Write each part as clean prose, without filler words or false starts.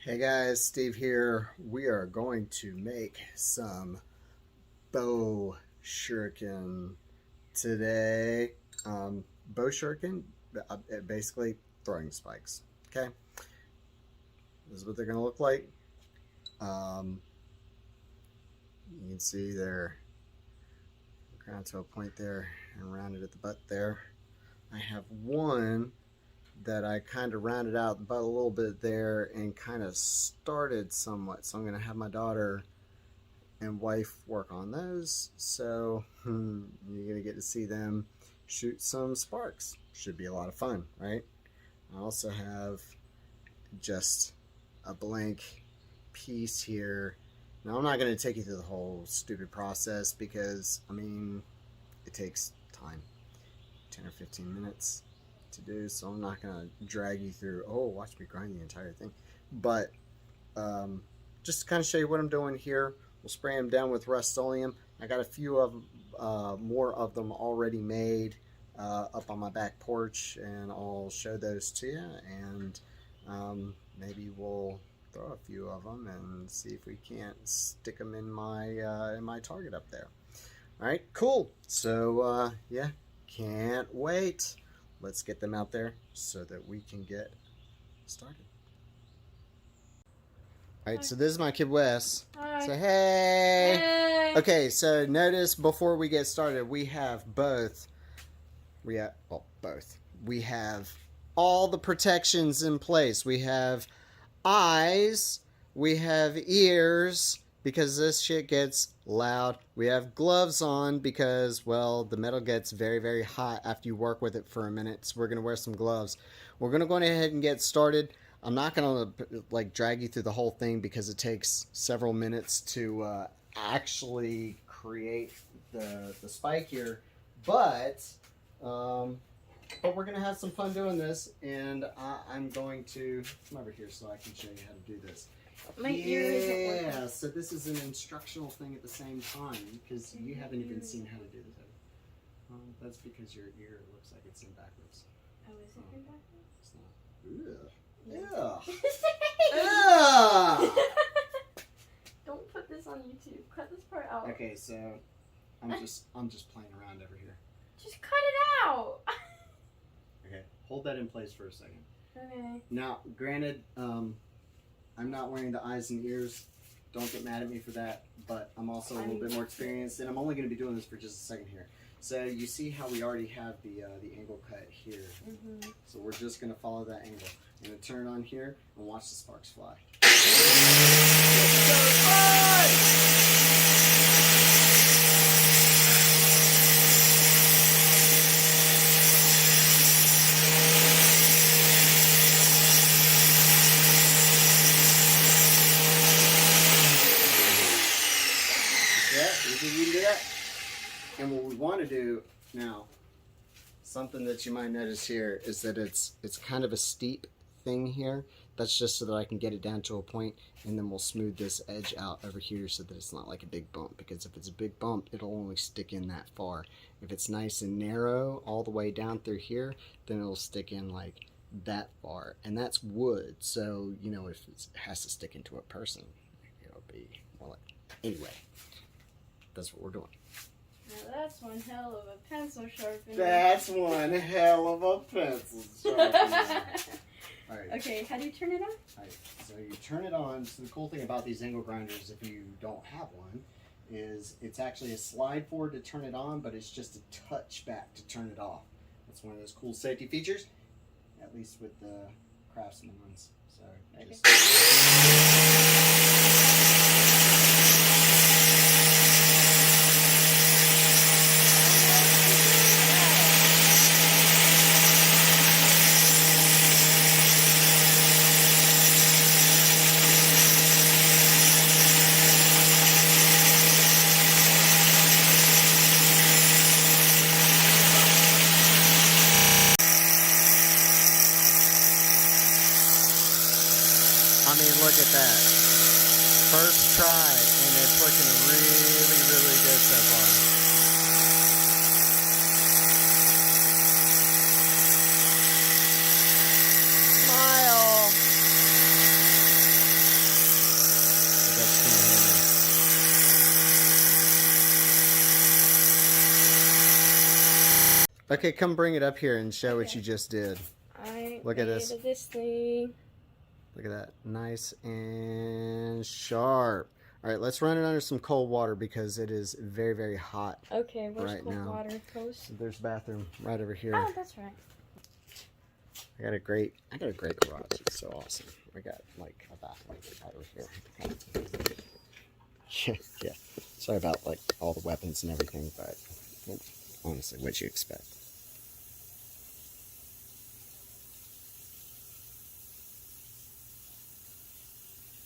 Hey guys, Steve here. We are going to make some bow shuriken today. Bow shuriken, basically throwing spikes. Okay, this is what they're going to look like. Um, you can see they're ground to a point there and rounded at the butt there. I have one that I kind of rounded out the butt a little bit there and kind of started somewhat. So I'm going to have my daughter and wife work on those. So you're going to get to see them shoot some sparks. Should be a lot of fun, right? I also have just a blank piece here. Now I'm not going to take you through the whole stupid process because, I mean, it takes time, 10 or 15 minutes to do, so I'm not going to drag you through, oh, watch me grind the entire thing. But just to kind of show you what I'm doing here, we'll spray them down with Rust-Oleum. I got a few of more of them already made up on my back porch, and I'll show those to you, and maybe we'll throw a few of them and see if we can't stick them in my target up there. All right, cool. So yeah, can't wait. Let's get them out there so that we can get started. All right, so this is my kid Wes. Hi. Say hey. Hey. Okay, so notice before we get started, we have both. We have all the protections in place. We have eyes, we have ears, because this shit gets loud. We have gloves on because, well, the metal gets very, very hot after you work with it for a minute. So we're going to wear some gloves. We're going to go ahead and get started. I'm not going to drag you through the whole thing because it takes several minutes to actually create the spike here. But we're going to have some fun doing this, and I'm going to come over here so I can show you how to do this. My ear isn't working. Yeah, so this is an instructional thing at the same time because you haven't even seen how to do this. That's because your ear looks like it's in backwards. Oh, is it in backwards? It's not. Yeah. Don't put this on YouTube. Cut this part out. Okay, so I'm just playing around over here. Just cut it out. Okay, hold that in place for a second. Okay. Now, granted, I'm not wearing the eyes and ears. Don't get mad at me for that, but I'm also a little bit more experienced, and I'm only going to be doing this for just a second here. So you see how we already have the angle cut here. Mm-hmm. So we're just going to follow that angle. I'm going to turn it on here and watch the sparks fly. You can do that. And what we want to do now, something that you might notice here is that it's kind of a steep thing here. That's just so that I can get it down to a point, and then we'll smooth this edge out over here so that it's not like a big bump, because if it's a big bump, it'll only stick in that far. If it's nice and narrow all the way down through here, then it'll stick in like that far, and that's wood, so you know, if it has to stick into a person, it'll be more like, anyway, that's what we're doing. Now that's one hell of a pencil sharpener. That's one hell of a pencil sharpener. All right. Okay, how do you turn it on? All right, so you turn it on. So the cool thing about these angle grinders, if you don't have one, is it's actually a slide forward to turn it on, but it's just a touch back to turn it off. That's one of those cool safety features, at least with the Craftsman ones. So just... I mean, look at that. First try, and it's looking really, really good so far. Smile! Okay, come bring it up here and show what Okay. you just did. I Look at made this. this thing. Look at that. Nice and sharp. All right, let's run it under some cold water because it is very, very hot. Okay, where's Right cold now. water goes? There's a bathroom right over here. Oh, that's right. I got a great garage. It's so awesome. I got like a bathroom right over here. Yeah. Sorry about like all the weapons and everything, but well, honestly, what'd you expect?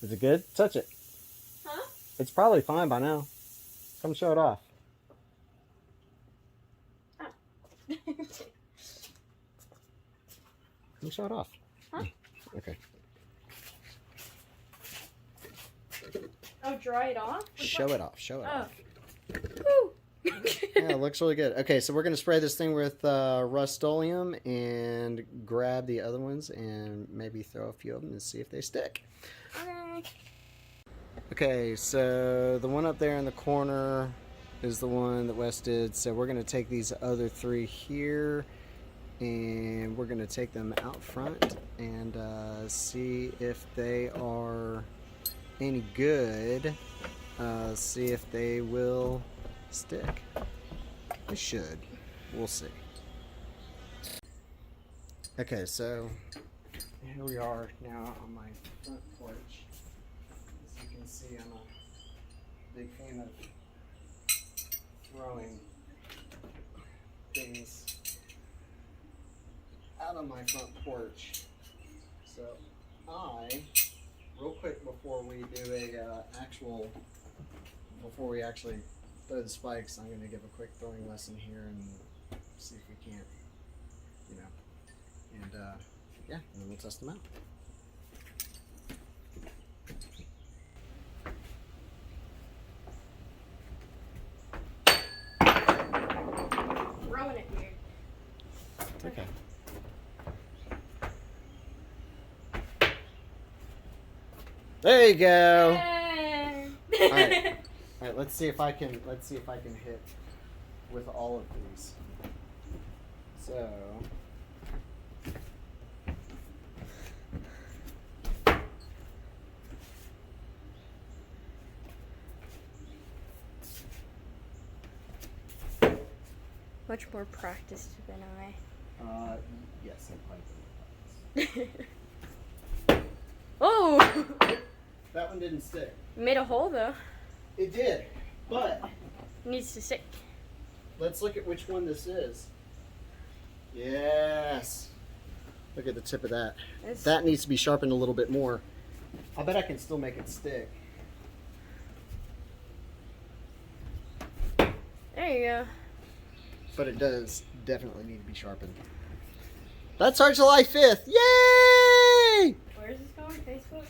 Is it good? Touch it. Huh? It's probably fine by now. Come show it off. Oh. Come show it off. Huh? Okay. Oh, dry it off? Show it off. Show it off. Woo. Yeah, it looks really good. Okay, so we're going to spray this thing with Rust-Oleum and grab the other ones and maybe throw a few of them and see if they stick. Okay. Okay, so the one up there in the corner is the one that Wes did. So we're going to take these other three here and we're going to take them out front and see if they are any good. See if they will stick. They should. We'll see. Okay, so here we are now on my front porch. As you can see, I'm a big fan of throwing things out on my front porch. So real quick before we do before we actually throw the spikes, I'm going to give a quick throwing lesson here and see if we can't, and yeah, and then we'll test them out. Throwing it weird. Okay. There you go. Yay. All right. All right, let's see if I can hit with all of these. So Much more practiced than I. yes, I'm quite good. Oh! That one didn't stick. Made a hole though. It did, but Needs to stick. let's look at which one this is. Yes. Look at the tip of that. That needs to be sharpened a little bit more. I bet I can still make it stick. There you go. But it does definitely need to be sharpened. That's our July 5th. Yay! Where is this going? Facebook?